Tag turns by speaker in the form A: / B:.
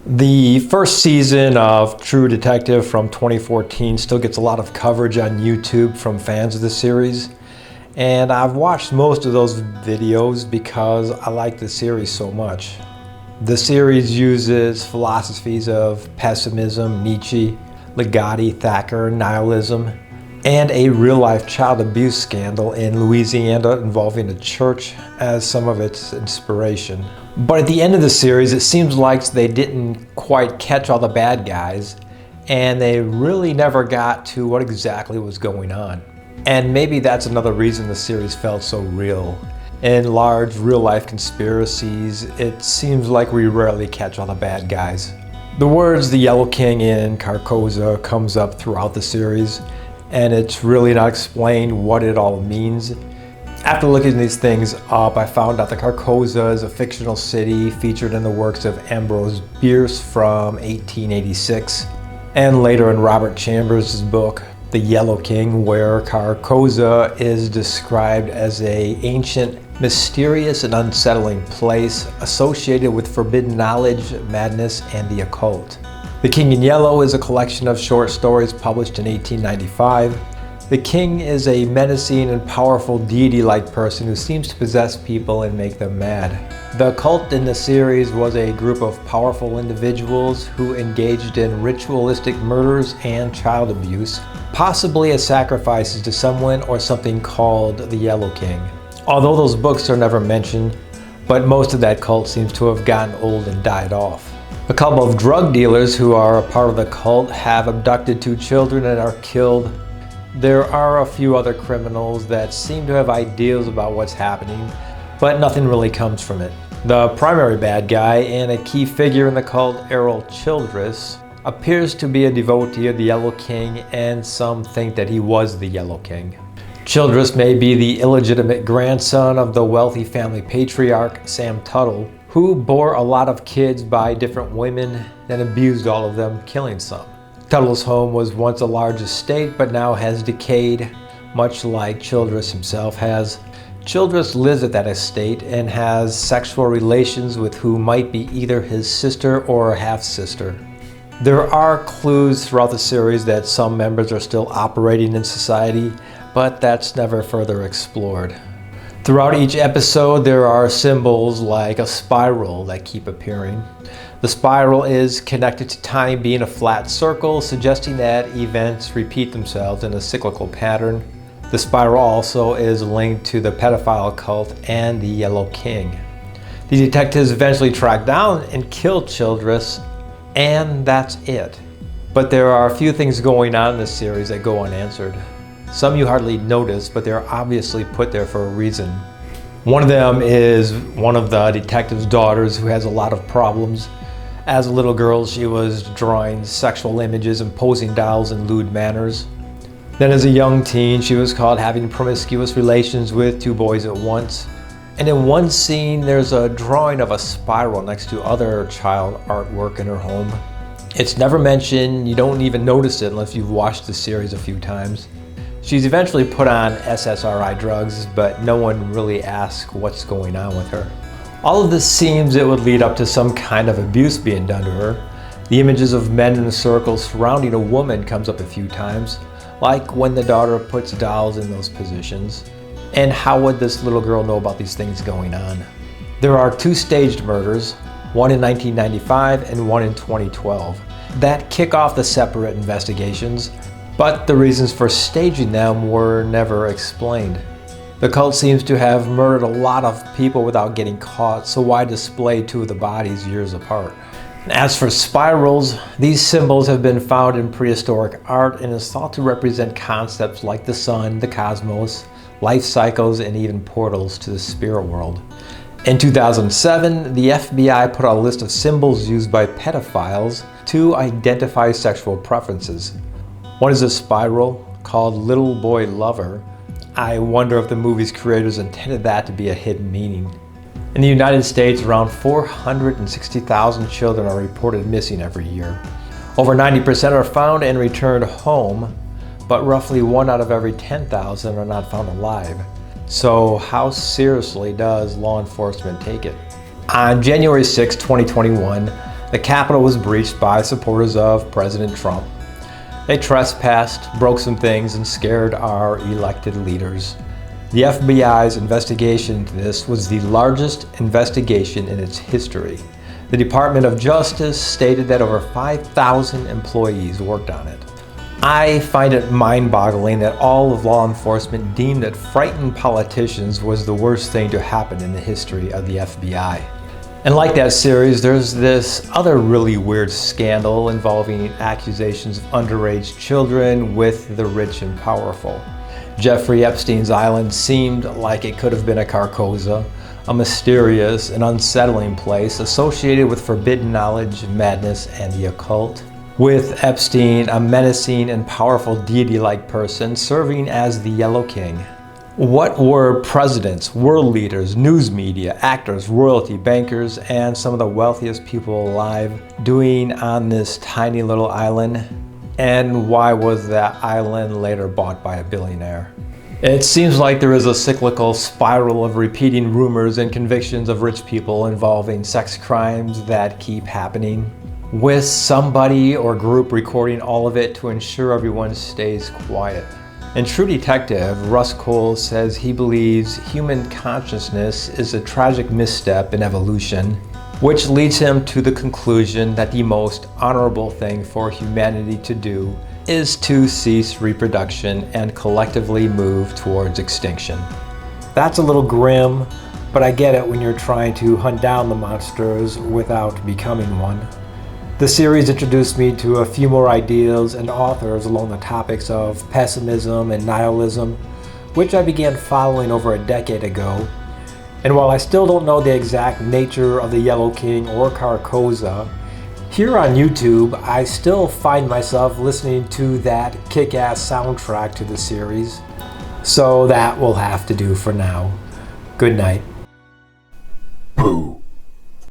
A: The first season of True Detective from 2014 still gets a lot of coverage on YouTube from fans of the series. And I've watched most of those videos because I like the series so much. The series uses philosophies of pessimism, Nietzsche, Ligotti, Thacker, nihilism, and a real-life child abuse scandal in Louisiana involving a church as some of its inspiration. But at the end of the series, it seems like they didn't quite catch all the bad guys, and they really never got to what exactly was going on. And maybe that's another reason the series felt so real. In large real-life conspiracies, it seems like we rarely catch all the bad guys. The words "the Yellow King" in Carcosa comes up throughout the series, and it's really not explained what it all means. After looking these things up, I found out that Carcosa is a fictional city featured in the works of Ambrose Bierce from 1886, and later in Robert Chambers' book, The Yellow King, where Carcosa is described as an ancient, mysterious, and unsettling place associated with forbidden knowledge, madness, and the occult. The King in Yellow is a collection of short stories published in 1895. The king is a menacing and powerful deity-like person who seems to possess people and make them mad. The cult in the series was a group of powerful individuals who engaged in ritualistic murders and child abuse, possibly as sacrifices to someone or something called the Yellow King. Although those books are never mentioned, but most of that cult seems to have gotten old and died off. A couple of drug dealers who are a part of the cult have abducted 2 children and are killed. There are a few other criminals that seem to have ideas about what's happening, but nothing really comes from it. The primary bad guy and a key figure in the cult, Errol Childress, appears to be a devotee of the Yellow King, and some think that he was the Yellow King. Childress may be the illegitimate grandson of the wealthy family patriarch, Sam Tuttle, who bore a lot of kids by different women and abused all of them, killing some. Tuttle's home was once a large estate, but now has decayed, much like Childress himself has. Childress lives at that estate and has sexual relations with who might be either his sister or a half-sister. There are clues throughout the series that some members are still operating in society, but that's never further explored. Throughout each episode, there are symbols like a spiral that keep appearing. The spiral is connected to time being a flat circle, suggesting that events repeat themselves in a cyclical pattern. The spiral also is linked to the pedophile cult and the Yellow King. The detectives eventually track down and kill Childress, and that's it. But there are a few things going on in this series that go unanswered. Some you hardly notice, but they're obviously put there for a reason. One of them is one of the detective's daughters who has a lot of problems. As a little girl, she was drawing sexual images and posing dolls in lewd manners. Then as a young teen, she was caught having promiscuous relations with 2 boys at once. And in one scene, there's a drawing of a spiral next to other child artwork in her home. It's never mentioned, you don't even notice it unless you've watched the series a few times. She's eventually put on SSRI drugs, but no one really asks what's going on with her. All of this seems it would lead up to some kind of abuse being done to her. The images of men in a circle surrounding a woman comes up a few times, like when the daughter puts dolls in those positions. And how would this little girl know about these things going on? There are 2 staged murders, one in 1995 and one in 2012, that kick off the separate investigations, but the reasons for staging them were never explained. The cult seems to have murdered a lot of people without getting caught, so why display 2 of the bodies years apart? As for spirals, these symbols have been found in prehistoric art and is thought to represent concepts like the sun, the cosmos, life cycles, and even portals to the spirit world. In 2007, the FBI put out a list of symbols used by pedophiles to identify sexual preferences. One is a spiral called Little Boy Lover. I wonder if the movie's creators intended that to be a hidden meaning. In the United States, around 460,000 children are reported missing every year. Over 90% are found and returned home, but roughly 1 out of every 10,000 are not found alive. So how seriously does law enforcement take it? On January 6, 2021, The Capitol was breached by supporters of President Trump. They trespassed, broke some things, and scared our elected leaders. The FBI's investigation into this was the largest investigation in its history. The Department of Justice stated that over 5,000 employees worked on it. I find it mind-boggling that all of law enforcement deemed that frightened politicians was the worst thing to happen in the history of the FBI. And like that series, there's this other really weird scandal involving accusations of underage children with the rich and powerful. Jeffrey Epstein's island seemed like it could have been a Carcosa, a mysterious and unsettling place associated with forbidden knowledge, madness, and the occult. With Epstein, a menacing and powerful deity-like person serving as the Yellow King. What were presidents, world leaders, news media, actors, royalty, bankers, and some of the wealthiest people alive doing on this tiny little island? And why was that island later bought by a billionaire? It seems like there is a cyclical spiral of repeating rumors and convictions of rich people involving sex crimes that keep happening, with somebody or group recording all of it to ensure everyone stays quiet. In True Detective, Russ Cole says he believes human consciousness is a tragic misstep in evolution, which leads him to the conclusion that the most honorable thing for humanity to do is to cease reproduction and collectively move towards extinction. That's a little grim, but I get it when you're trying to hunt down the monsters without becoming one. The series introduced me to a few more ideas and authors along the topics of pessimism and nihilism, which I began following over a decade ago. And while I still don't know the exact nature of the Yellow King or Carcosa, here on YouTube, I still find myself listening to that kick-ass soundtrack to the series. So that will have to do for now. Good night.
B: Boo.